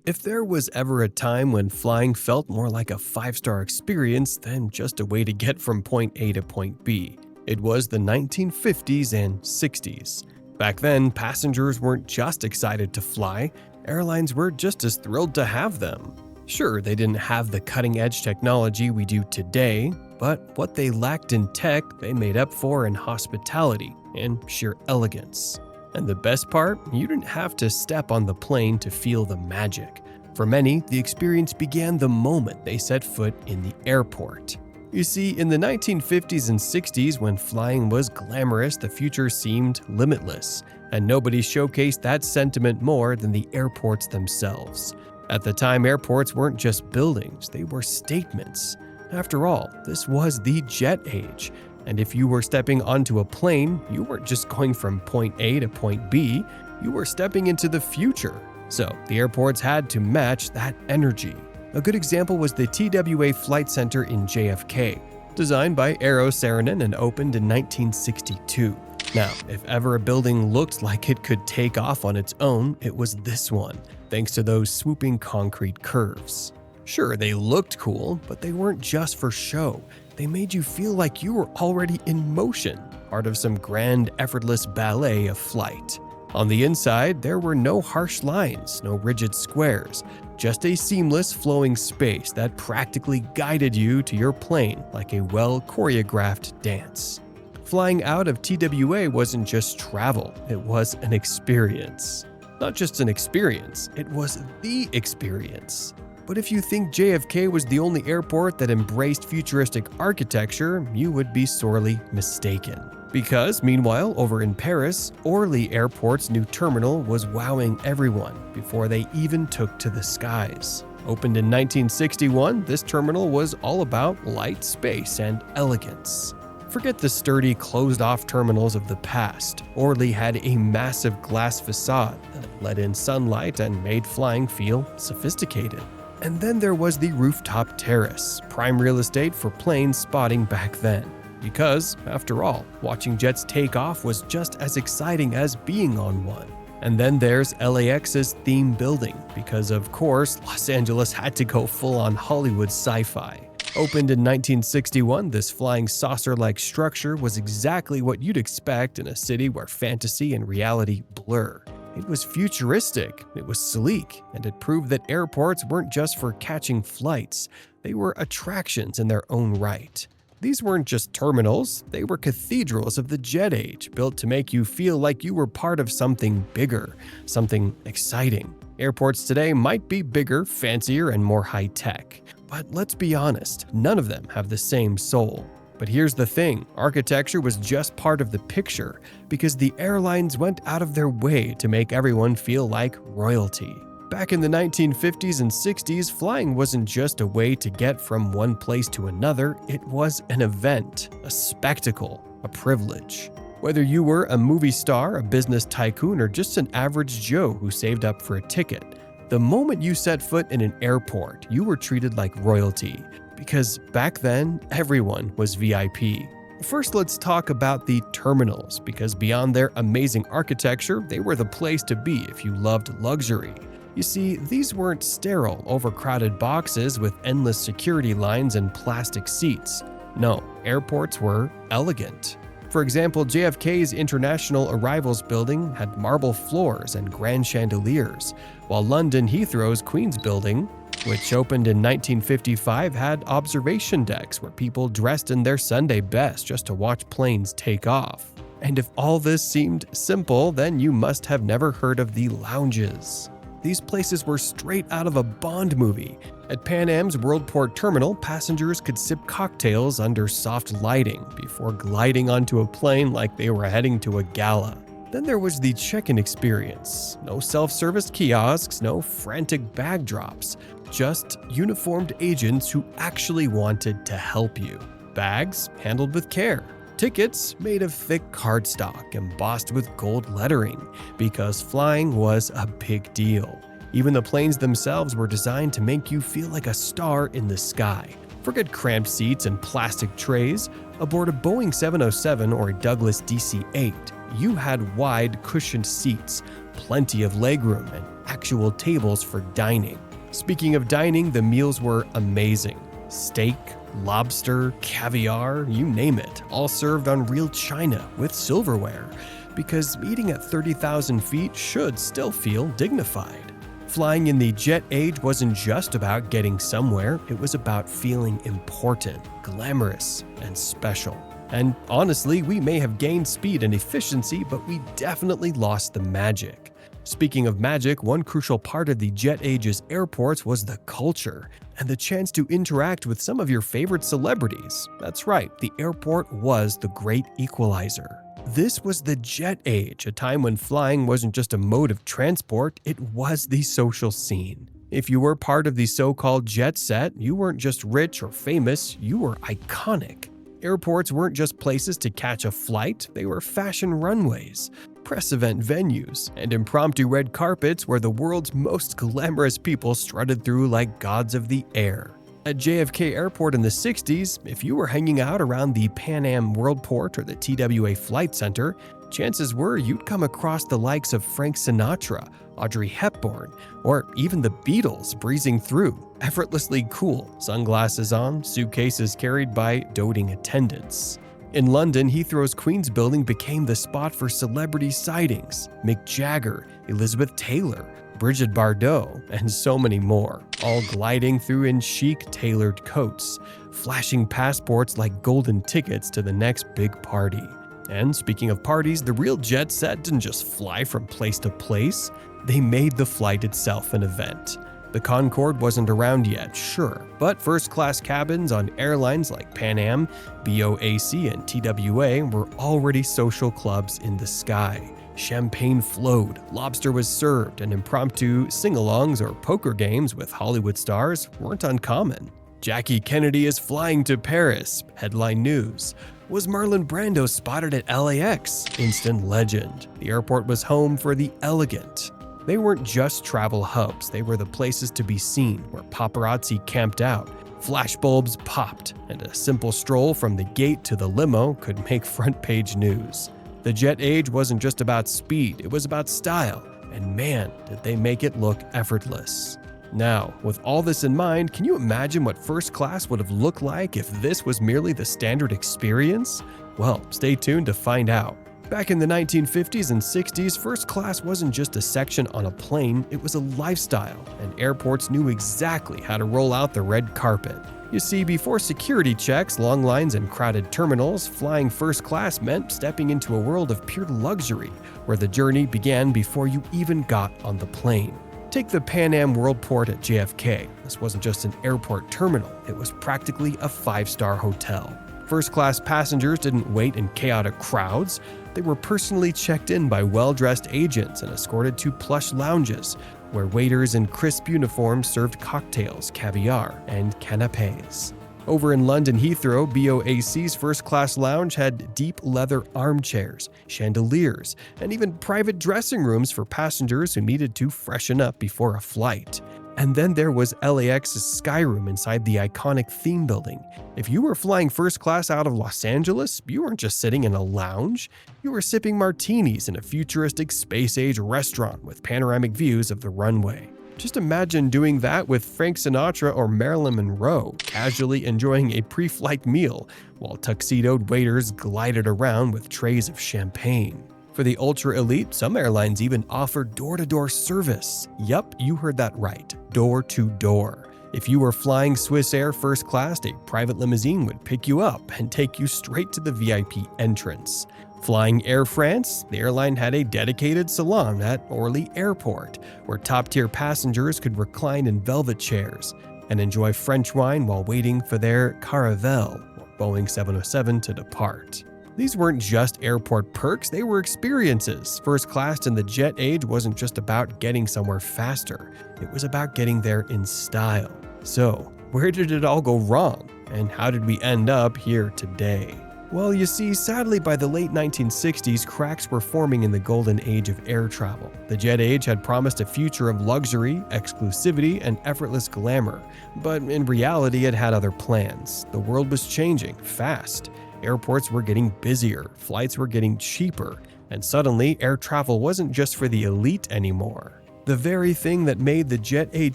If there was ever a time when flying felt more like a 5-star experience than just a way to get from point A to point B, it was the 1950s and 60s. Back then, passengers weren't just excited to fly, airlines were just as thrilled to have them. Sure, they didn't have the cutting-edge technology we do today, but what they lacked in tech, they made up for in hospitality and sheer elegance. And the best part, you didn't have to step on the plane to feel the magic. For many, the experience began the moment they set foot in the airport. You see, in the 1950s and 60s, when flying was glamorous, the future seemed limitless, and nobody showcased that sentiment more than the airports themselves. At the time, airports weren't just buildings, they were statements. After all, this was the jet age, and if you were stepping onto a plane, you weren't just going from point A to point B, you were stepping into the future. So, the airports had to match that energy. A good example was the TWA Flight Center in JFK, designed by Eero Saarinen and opened in 1962. Now, if ever a building looked like it could take off on its own, it was this one, thanks to those swooping concrete curves. Sure, they looked cool, but they weren't just for show. They made you feel like you were already in motion, part of some grand, effortless ballet of flight. On the inside, there were no harsh lines, no rigid squares, just a seamless flowing space that practically guided you to your plane like a well-choreographed dance. Flying out of TWA wasn't just travel, it was an experience. Not just an experience, it was the experience. But if you think JFK was the only airport that embraced futuristic architecture, you would be sorely mistaken. Because, meanwhile, over in Paris, Orly Airport's new terminal was wowing everyone before they even took to the skies. Opened in 1961, this terminal was all about light, space, and elegance. Forget the sturdy, closed-off terminals of the past. Orly had a massive glass facade that let in sunlight and made flying feel sophisticated. And then there was the rooftop terrace, prime real estate for plane spotting back then. Because, after all, watching jets take off was just as exciting as being on one. And then there's LAX's theme building, because of course, Los Angeles had to go full-on Hollywood sci-fi. Opened in 1961, this flying saucer-like structure was exactly what you'd expect in a city where fantasy and reality blur. It was futuristic, it was sleek, and it proved that airports weren't just for catching flights, they were attractions in their own right. These weren't just terminals, they were cathedrals of the jet age, built to make you feel like you were part of something bigger, something exciting. Airports today might be bigger, fancier, and more high-tech. But let's be honest, none of them have the same soul. But here's the thing, architecture was just part of the picture, because the airlines went out of their way to make everyone feel like royalty. Back in the 1950s and 60s, flying wasn't just a way to get from one place to another, it was an event, a spectacle, a privilege. Whether you were a movie star, a business tycoon, or just an average Joe who saved up for a ticket, the moment you set foot in an airport, you were treated like royalty. Because back then, everyone was VIP. First, let's talk about the terminals, because beyond their amazing architecture, they were the place to be if you loved luxury. You see, these weren't sterile, overcrowded boxes with endless security lines and plastic seats. No, airports were elegant. For example, JFK's International Arrivals Building had marble floors and grand chandeliers, while London Heathrow's Queen's Building, which opened in 1955, had observation decks where people dressed in their Sunday best just to watch planes take off. And if all this seemed simple, then you must have never heard of the lounges. These places were straight out of a Bond movie. At Pan Am's Worldport Terminal, passengers could sip cocktails under soft lighting before gliding onto a plane like they were heading to a gala. Then there was the check-in experience. No self-service kiosks, no frantic bag drops, just uniformed agents who actually wanted to help you. Bags handled with care. Tickets made of thick cardstock embossed with gold lettering, because flying was a big deal. Even the planes themselves were designed to make you feel like a star in the sky. Forget cramped seats and plastic trays. Aboard a Boeing 707 or a Douglas DC-8, you had wide, cushioned seats, plenty of legroom, and actual tables for dining. Speaking of dining, the meals were amazing. Steak, lobster, caviar, you name it, all served on real china with silverware, because eating at 30,000 feet should still feel dignified. Flying in the jet age wasn't just about getting somewhere, it was about feeling important, glamorous, and special. And honestly, we may have gained speed and efficiency, but we definitely lost the magic. Speaking of magic, one crucial part of the jet age's airports was the culture and the chance to interact with some of your favorite celebrities. That's right, the airport was the great equalizer. This was the jet age, a time when flying wasn't just a mode of transport, it was the social scene. If you were part of the so-called jet set, you weren't just rich or famous, you were iconic. Airports weren't just places to catch a flight, they were fashion runways, press event venues, and impromptu red carpets where the world's most glamorous people strutted through like gods of the air. At JFK Airport in the 60s, if you were hanging out around the Pan Am Worldport or the TWA Flight Center, chances were you'd come across the likes of Frank Sinatra, Audrey Hepburn, or even the Beatles breezing through, effortlessly cool, sunglasses on, suitcases carried by doting attendants. In London, Heathrow's Queen's Building became the spot for celebrity sightings: Mick Jagger, Elizabeth Taylor, Brigitte Bardot, and so many more, all gliding through in chic tailored coats, flashing passports like golden tickets to the next big party. And speaking of parties, the real jet set didn't just fly from place to place, they made the flight itself an event. The Concorde wasn't around yet, sure, but first-class cabins on airlines like Pan Am, BOAC, and TWA were already social clubs in the sky. Champagne flowed, lobster was served, and impromptu sing-alongs or poker games with Hollywood stars weren't uncommon. Jackie Kennedy is flying to Paris, headline news. Was Marlon Brando spotted at LAX? Instant legend. The airport was home for the elegant. They weren't just travel hubs, they were the places to be seen, where paparazzi camped out, flashbulbs popped, and a simple stroll from the gate to the limo could make front-page news. The jet age wasn't just about speed, it was about style, and man, did they make it look effortless. Now, with all this in mind, can you imagine what first class would have looked like if this was merely the standard experience? Well, stay tuned to find out. Back in the 1950s and 60s, first class wasn't just a section on a plane, it was a lifestyle, and airports knew exactly how to roll out the red carpet. You see, before security checks, long lines, and crowded terminals, flying first class meant stepping into a world of pure luxury, where the journey began before you even got on the plane. Take the Pan Am Worldport at JFK. This wasn't just an airport terminal, it was practically a five-star hotel. First-class passengers didn't wait in chaotic crowds. They were personally checked in by well-dressed agents and escorted to plush lounges, where waiters in crisp uniforms served cocktails, caviar, and canapés. Over in London Heathrow, BOAC's first-class lounge had deep leather armchairs, chandeliers, and even private dressing rooms for passengers who needed to freshen up before a flight. And then there was LAX's Skyroom inside the iconic theme building. If you were flying first class out of Los Angeles, you weren't just sitting in a lounge, you were sipping martinis in a futuristic space-age restaurant with panoramic views of the runway. Just imagine doing that with Frank Sinatra or Marilyn Monroe, casually enjoying a pre-flight meal while tuxedoed waiters glided around with trays of champagne. For the ultra-elite, some airlines even offer door-to-door service. Yup, you heard that right, door-to-door. If you were flying Swiss Air first class, a private limousine would pick you up and take you straight to the VIP entrance. Flying Air France, the airline had a dedicated salon at Orly Airport, where top-tier passengers could recline in velvet chairs and enjoy French wine while waiting for their Caravelle, or Boeing 707, to depart. These weren't just airport perks, they were experiences. First class in the jet age wasn't just about getting somewhere faster, it was about getting there in style. So, where did it all go wrong? And how did we end up here today? Well, you see, sadly by the late 1960s, cracks were forming in the golden age of air travel. The jet age had promised a future of luxury, exclusivity, and effortless glamour. But in reality, it had other plans. The world was changing, fast. Airports were getting busier, flights were getting cheaper, and suddenly air travel wasn't just for the elite anymore. The very thing that made the jet age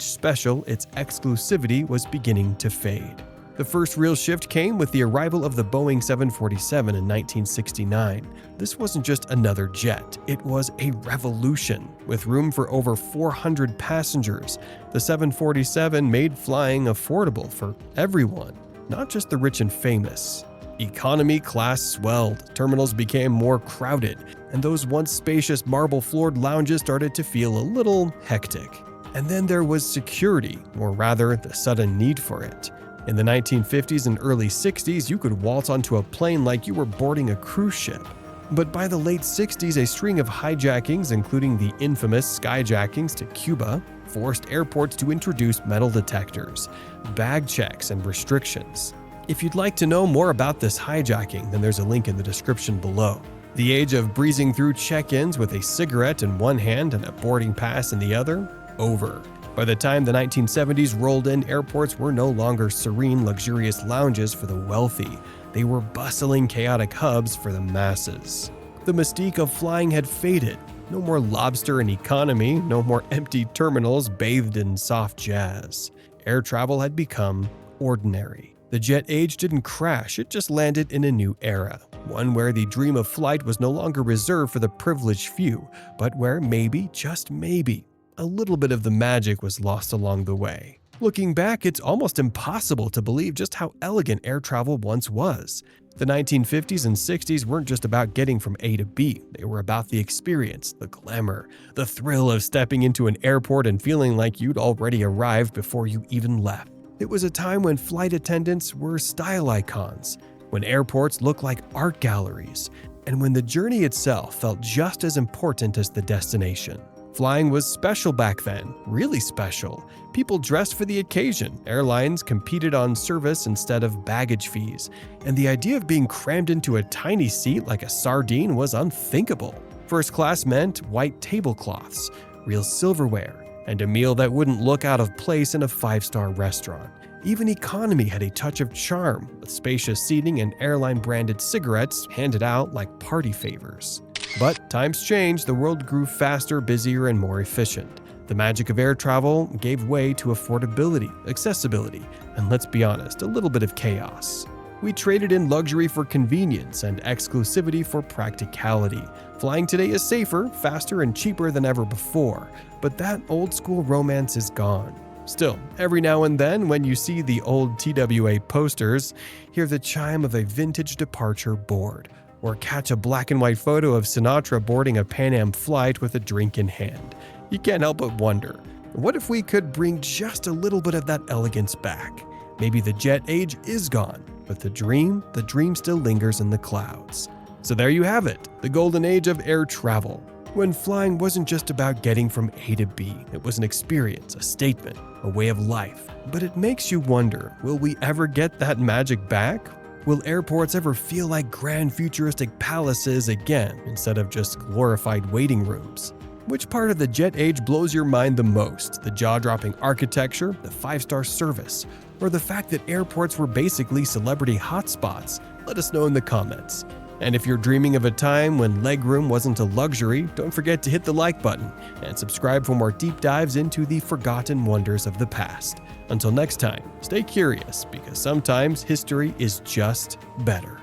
special, its exclusivity, was beginning to fade. The first real shift came with the arrival of the Boeing 747 in 1969. This wasn't just another jet, it was a revolution. With room for over 400 passengers, the 747 made flying affordable for everyone, not just the rich and famous. Economy class swelled, terminals became more crowded, and those once spacious marble-floored lounges started to feel a little hectic. And then there was security, or rather, the sudden need for it. In the 1950s and early 60s, you could waltz onto a plane like you were boarding a cruise ship. But by the late 60s, a string of hijackings, including the infamous skyjackings to Cuba, forced airports to introduce metal detectors, bag checks, and restrictions. If you'd like to know more about this hijacking, then there's a link in the description below. The age of breezing through check-ins with a cigarette in one hand and a boarding pass in the other? Over. By the time the 1970s rolled in, airports were no longer serene, luxurious lounges for the wealthy. They were bustling, chaotic hubs for the masses. The mystique of flying had faded. No more lobster and economy, no more empty terminals bathed in soft jazz. Air travel had become ordinary. The jet age didn't crash, it just landed in a new era. One where the dream of flight was no longer reserved for the privileged few, but where maybe, just maybe, a little bit of the magic was lost along the way. Looking back, it's almost impossible to believe just how elegant air travel once was. The 1950s and 60s weren't just about getting from A to B, they were about the experience, the glamour, the thrill of stepping into an airport and feeling like you'd already arrived before you even left. It was a time when flight attendants were style icons, when airports looked like art galleries, and when the journey itself felt just as important as the destination. Flying was special back then, really special. People dressed for the occasion, airlines competed on service instead of baggage fees, and the idea of being crammed into a tiny seat like a sardine was unthinkable. First class meant white tablecloths, real silverware, and a meal that wouldn't look out of place in a five-star restaurant. Even economy had a touch of charm, with spacious seating and airline-branded cigarettes handed out like party favors. But times changed, the world grew faster, busier, and more efficient. The magic of air travel gave way to affordability, accessibility, and let's be honest, a little bit of chaos. We traded in luxury for convenience and exclusivity for practicality. Flying today is safer, faster, and cheaper than ever before, but that old-school romance is gone. Still, every now and then, when you see the old TWA posters, hear the chime of a vintage departure board, or catch a black and white photo of Sinatra boarding a Pan Am flight with a drink in hand. You can't help but wonder, what if we could bring just a little bit of that elegance back? Maybe the jet age is gone, but the dream still lingers in the clouds. So there you have it, the golden age of air travel, when flying wasn't just about getting from A to B. It was an experience, a statement, a way of life. But it makes you wonder, will we ever get that magic back? Will airports ever feel like grand futuristic palaces again instead of just glorified waiting rooms? Which part of the jet age blows your mind the most? The jaw-dropping architecture, the five-star service, or the fact that airports were basically celebrity hotspots? Let us know in the comments. And if you're dreaming of a time when legroom wasn't a luxury, don't forget to hit the like button and subscribe for more deep dives into the forgotten wonders of the past. Until next time, stay curious, because sometimes history is just better.